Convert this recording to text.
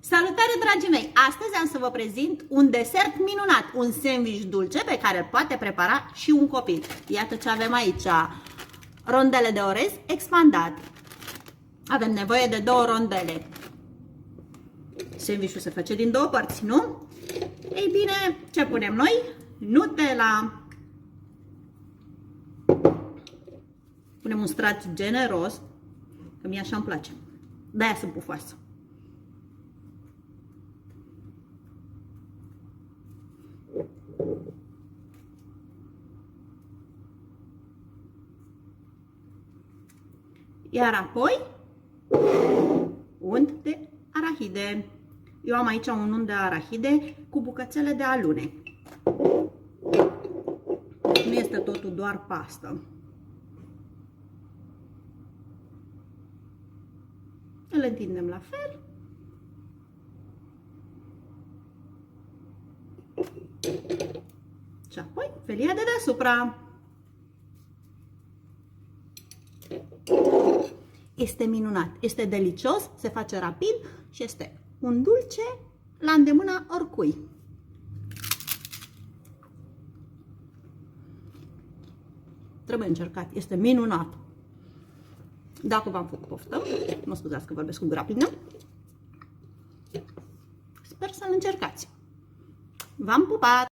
Salutare, dragii mei! Astăzi am să vă prezint un desert minunat, un sandwich dulce pe care îl poate prepara și un copil. Iată ce avem aici: rondele de orez expandat. Avem nevoie de 2 rondele. Sandwichul se face din 2 părți, nu? Ei bine, ce punem noi? Nutella. Punem un strat generos, că mie așa îmi place. De-aia sunt pufoasă. Iar apoi unt de arahide. Eu am aici un unt de arahide cu bucățele de alune. Nu este totul doar pastă. Îl întindem la fel. Și apoi felia de deasupra. Este minunat, este delicios, se face rapid și este un dulce la îndemâna oricui. Trebuie încercat, este minunat. Dacă v-am făcut poftă, mă scuzați că vorbesc cu gura plină, sper să-l încercați. V-am pupat!